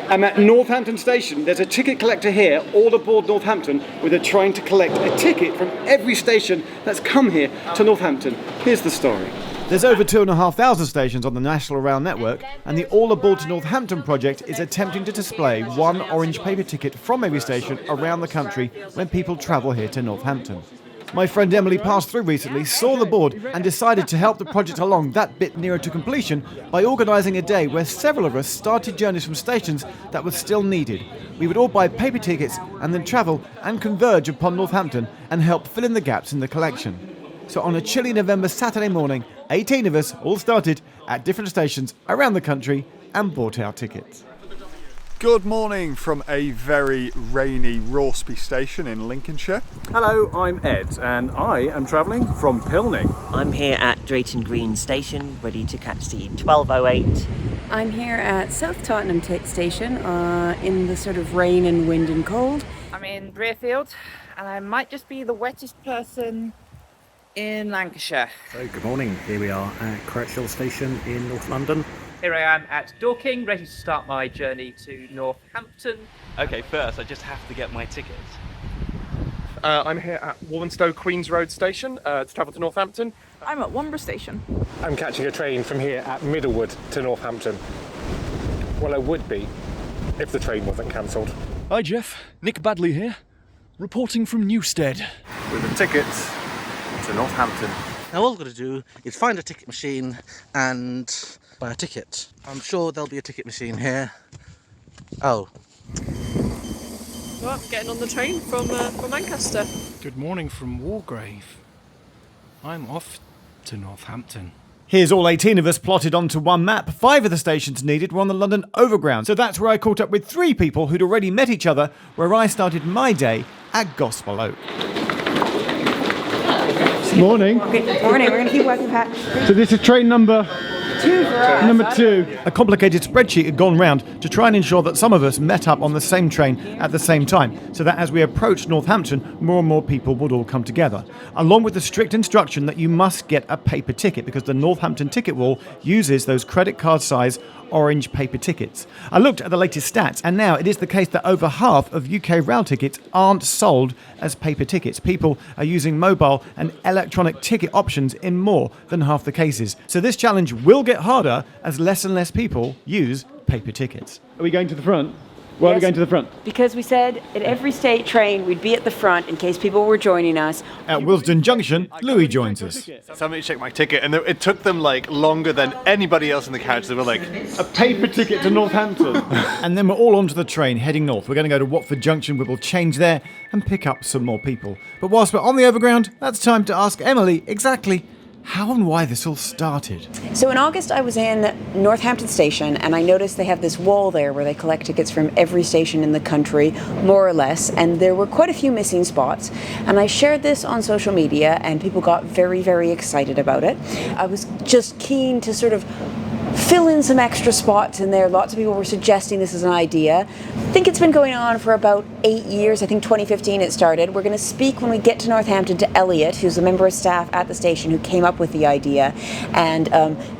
I'm at Northampton Station. There's a ticket collector here, all aboard Northampton, where they're trying to collect a ticket from every station that's come here to Northampton. Here's the story. There's over 2,500 stations on the National Rail network, and the All Aboard to Northampton project is attempting to display one orange paper ticket from every station around the country when people travel here to Northampton. My friend Emily passed through recently, saw the board and decided to help the project along that bit nearer to completion by organising a day where several of us started journeys from stations that were still needed. We would all buy paper tickets and then travel and converge upon Northampton and help fill in the gaps in the collection. So on a chilly November Saturday morning, 18 of us all started at different stations around the country and bought our tickets. Good morning from a very rainy Rorsby station in Lincolnshire. Hello, I'm Ed and I am travelling from Pilning. I'm here at Drayton Green Station, ready to catch the 12:08. I'm here at South Tottenham Station in the sort of rain and wind and cold. I'm in Brearfield and I might just be the wettest person in Lancashire. So good morning, here we are at Crutchhill Station in North London. Here I am at Dorking, ready to start my journey to Northampton. Okay, first I just have to get my ticket. I'm here at Walthamstow Queen's Road Station to travel to Northampton. I'm at Womber Station. I'm catching a train from here at Middlewood to Northampton. Well, I would be if the train wasn't cancelled. Hi Geoff, Nick Badley here, reporting from Newstead. With a ticket to Northampton. Now all I've got to do is find a ticket machine and buy a ticket. I'm sure there'll be a ticket machine here. Oh. Well, I'm getting on the train from Lancaster. Good morning from Wargrave. I'm off to Northampton. Here's all 18 of us plotted onto one map. 5 of the stations needed were on the London Overground, so that's where I caught up with 3 people who'd already met each other, where I started my day at Gospel Oak. Morning. Good morning, we're going to keep walking past. So this is train number 2 for us. Number 2. A complicated spreadsheet had gone round to try and ensure that some of us met up on the same train at the same time, so that as we approached Northampton, more and more people would all come together. Along with the strict instruction that you must get a paper ticket, because the Northampton ticket wall uses those credit card size orange paper tickets. I looked at the latest stats, and now it is the case that over half of UK rail tickets aren't sold as paper tickets. People are using mobile and electronic ticket options in more than half the cases. So this challenge will get harder as less and less people use paper tickets. Are we going to the front? Why are we going to the front? Because we said at every state train we'd be at the front in case people were joining us. At Willesden Junction, Louis joins us. Somebody checked my ticket and it took them like longer than anybody else in the carriage. They were like, a paper ticket to Northampton. And then we're all onto the train heading north. We're going to go to Watford Junction, we will change there and pick up some more people. But whilst we're on the overground, that's time to ask Emily exactly how and why this all started. So in August I was in Northampton Station and I noticed they have this wall there where they collect tickets from every station in the country, more or less, and there were quite a few missing spots. And I shared this on social media and people got very, very excited about it. I was just keen to sort of fill in some extra spots in there. Lots of people were suggesting this as an idea. I think it's been going on for about 8 years. I think 2015 it started. We're going to speak when we get to Northampton to Elliot, who's a member of staff at the station who came up with the idea and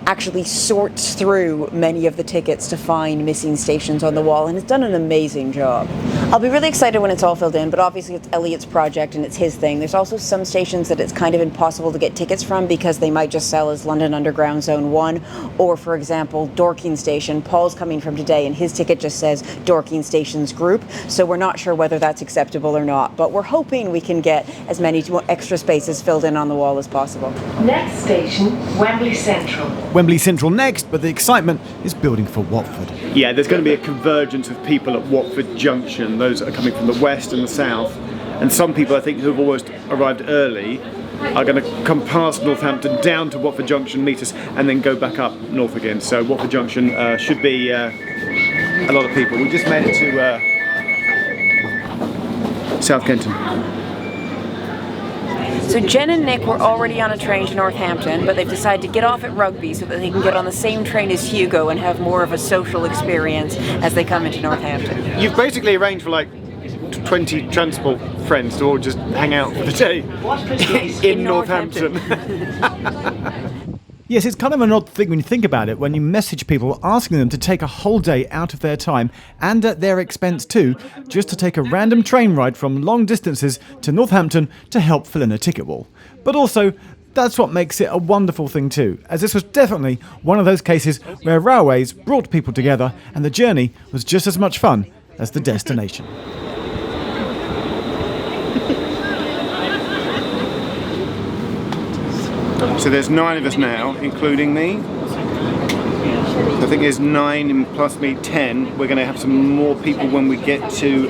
actually sorts through many of the tickets to find missing stations on the wall, and has done an amazing job. I'll be really excited when it's all filled in, but obviously it's Elliot's project and it's his thing. There's also some stations that it's kind of impossible to get tickets from because they might just sell as London Underground Zone 1, or for example Dorking Station. Paul's coming from today and his ticket just says Dorking Stations Group, so we're not sure whether that's acceptable or not, but we're hoping we can get as many extra spaces filled in on the wall as possible. Next station, Wembley Central. Wembley Central next, but the excitement is building for Watford. Yeah, there's going to be a convergence of people at Watford Junction. Those are coming from the west and the south, and some people I think who've almost arrived early are going to come past Northampton down to Watford Junction, meet us, and then go back up north again. So Watford Junction should be a lot of people. We just made it to South Kenton. So Jen and Nick were already on a train to Northampton, but they've decided to get off at Rugby so that they can get on the same train as Hugo and have more of a social experience as they come into Northampton. You've basically arranged for like 20 transport friends to all just hang out for the day in Northampton. Yes, it's kind of an odd thing when you think about it, when you message people asking them to take a whole day out of their time, and at their expense too, just to take a random train ride from long distances to Northampton to help fill in a ticket wall. But also, that's what makes it a wonderful thing too, as this was definitely one of those cases where railways brought people together and the journey was just as much fun as the destination. So there's 9 of us now, including me. I think there's 9 and plus me 10. We're going to have some more people when we get to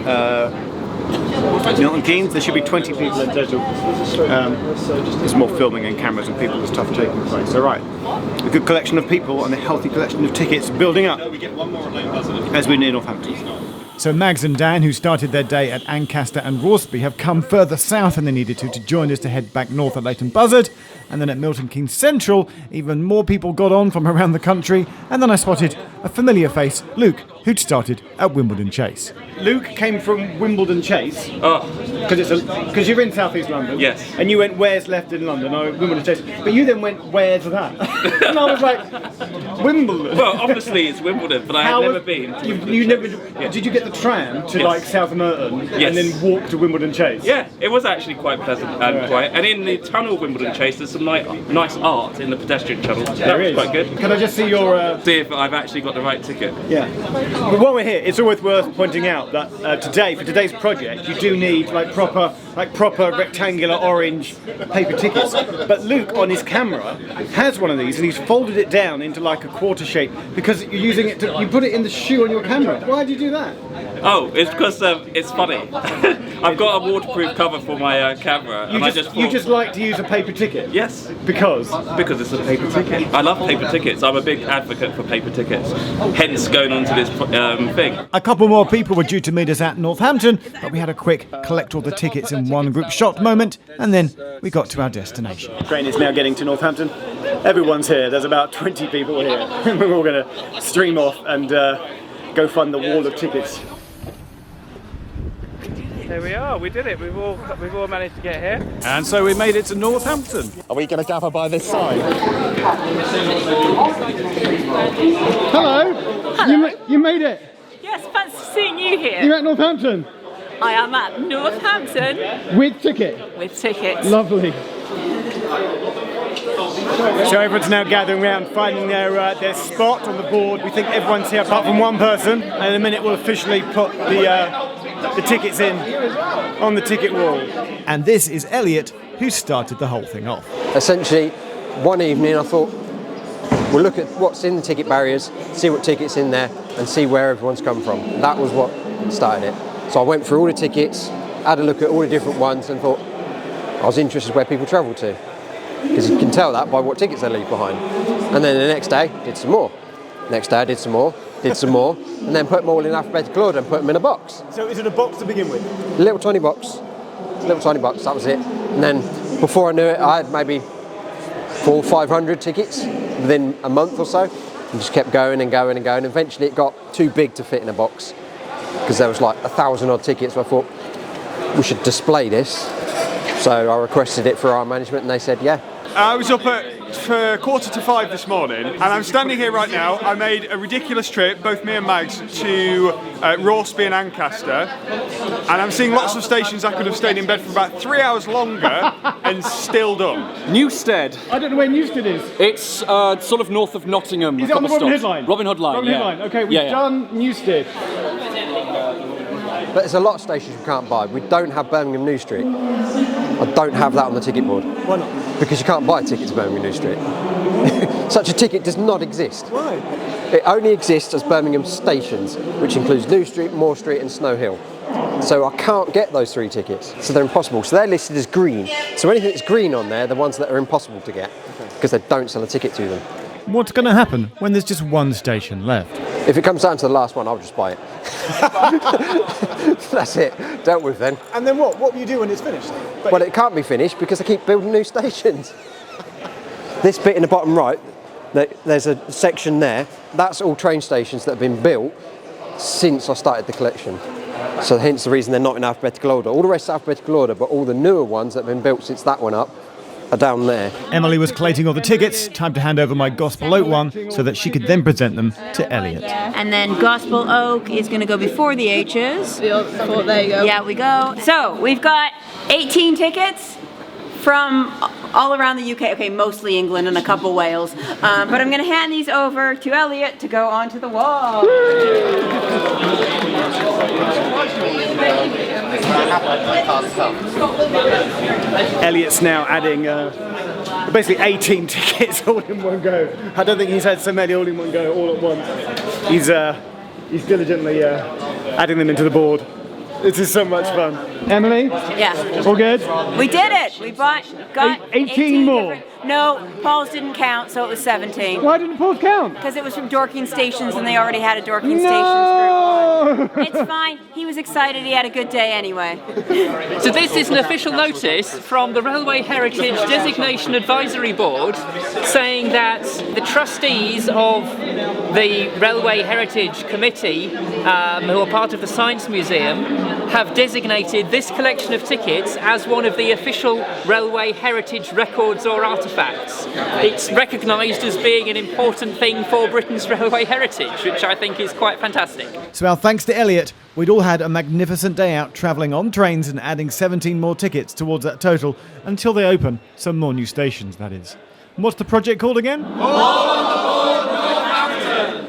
Milton Keynes. There should be 20 people in total. There's more filming and cameras and people and stuff taking place. So right, a good collection of people and a healthy collection of tickets building up as we near Northampton. So Mags and Dan, who started their day at Ancaster and Rorsby, have come further south than they needed to join us to head back north at Leighton Buzzard. And then at Milton Keynes Central, even more people got on from around the country. And then I spotted a familiar face, Luke, who'd started at Wimbledon Chase. Luke came from Wimbledon Chase. Oh. Because you're in South East London. Yes. And you went where's left in London, Wimbledon Chase. But you then went where's that? And I was like, Wimbledon. Well, obviously it's Wimbledon, but I had never been. You never? Yeah. Did you get the tram to like South Merton and then walk to Wimbledon Chase? Yeah, it was actually quite pleasant and quiet. And in the tunnel of Wimbledon Chase, there's some nice art in the pedestrian channel. That was quite good. Can I just see your? See if I've actually got the right ticket. Yeah. But while we're here, it's always worth pointing out that for today's project, you do need proper rectangular orange paper tickets. But Luke on his camera has one of these and he's folded it down into like a quarter shape because you're using it you put it in the shoe on your camera. Why did you do that? Oh, it's because it's funny. I've got a waterproof cover for my camera. You just like to use a paper ticket? Yes. Because it's a paper ticket. I love paper tickets. I'm a big advocate for paper tickets. Hence going on to this thing. A couple more people were due to meet us at Northampton, but we had a quick collect all the tickets in one group shot moment, and then we got to our destination. The train is now getting to Northampton. Everyone's here. There's about 20 people here. We're all going to stream off and go find the wall of tickets. There we are, we did it, we've all managed to get here. And so we made it to Northampton. Are we going to gather by this side? Hello! Hello. You made it! Yes, fancy seeing you here. You're at Northampton? I am at Northampton. With ticket? With tickets. Lovely. So everyone's now gathering around, finding their spot on the board. We think everyone's here apart from one person, and in a minute we'll officially put the tickets in on the ticket wall. And this is Elliot, who started the whole thing off. Essentially, one evening I thought, we'll look at what's in the ticket barriers, see what tickets in there, and see where everyone's come from. That was what started it. So I went through all the tickets, had a look at all the different ones, and thought I was interested where people travel to. Because you can tell that by what tickets they leave behind. And then the next day, did some more. Next day I did some more, and then put them all in alphabetical order and put them in a box. So is it a box to begin with? Little tiny box, that was it. And then before I knew it, I had maybe 400 or 500 tickets within a month or so, and just kept going and going and going. Eventually it got too big to fit in a box, because there was like 1,000 odd tickets, so I thought we should display this. So I requested it for our management and they said yeah. I was up for 4:45 this morning, and I'm standing here right now. I made a ridiculous trip, both me and Mags, to Rorsby and Ancaster, and I'm seeing lots of stations I could have stayed in bed for about 3 hours longer and still done. Newstead. I don't know where Newstead is. It's sort of north of Nottingham. Is it on the Robin Hood line? Robin Hood line, yeah. Hood line. Okay, we've done Newstead. But there's a lot of stations we can't buy. We don't have Birmingham New Street. I don't have that on the ticket board. Why not? Because you can't buy a ticket to Birmingham New Street. Such a ticket does not exist. Why? It only exists as Birmingham stations, which includes New Street, Moore Street and Snow Hill. So I can't get those 3 tickets. So they're impossible. So they're listed as green. So anything that's green on there, the ones that are impossible to get, because they don't sell a ticket to them. What's going to happen when there's just one station left? If it comes down to the last one, I'll just buy it. That's it. Dealt with then. And then what? What will you do when it's finished? Well, it can't be finished because they keep building new stations. This bit in the bottom right, there's a section there. That's all train stations that have been built since I started the collection. So hence the reason they're not in alphabetical order. All the rest are alphabetical order, but all the newer ones that have been built since that one up are down there. Emily was collating all the tickets. Time to hand over my Gospel Oak one so that she could then present them to Elliot. And then Gospel Oak is going to go before the H's. There you go. Yeah, we go. So we've got 18 tickets from all around the UK. Okay, mostly England and a couple Wales. But I'm going to hand these over to Elliot to go onto the wall. Elliot's now adding basically 18 tickets all in one go. I don't think he's had so many all in one go all at once. He's diligently adding them into the board. This is so much fun. Emily? Yeah. All good? We did it. We got 18 more. No, Paul's didn't count, so it was 17. Why didn't Paul's count? Because it was from Dorking Stations and they already had a Dorking No! Stations group. It's fine. He was excited. He had a good day anyway. So this is an official notice from the Railway Heritage Designation Advisory Board saying that the trustees of the Railway Heritage Committee, who are part of the Science Museum, have designated this collection of tickets as one of the official Railway Heritage records or artefacts. It's recognised as being an important thing for Britain's railway heritage, which I think is quite fantastic. So our thanks to Elliot. We'd all had a magnificent day out travelling on trains and adding 17 more tickets towards that total until they open some more new stations, that is. And what's the project called again? Aboard Northampton!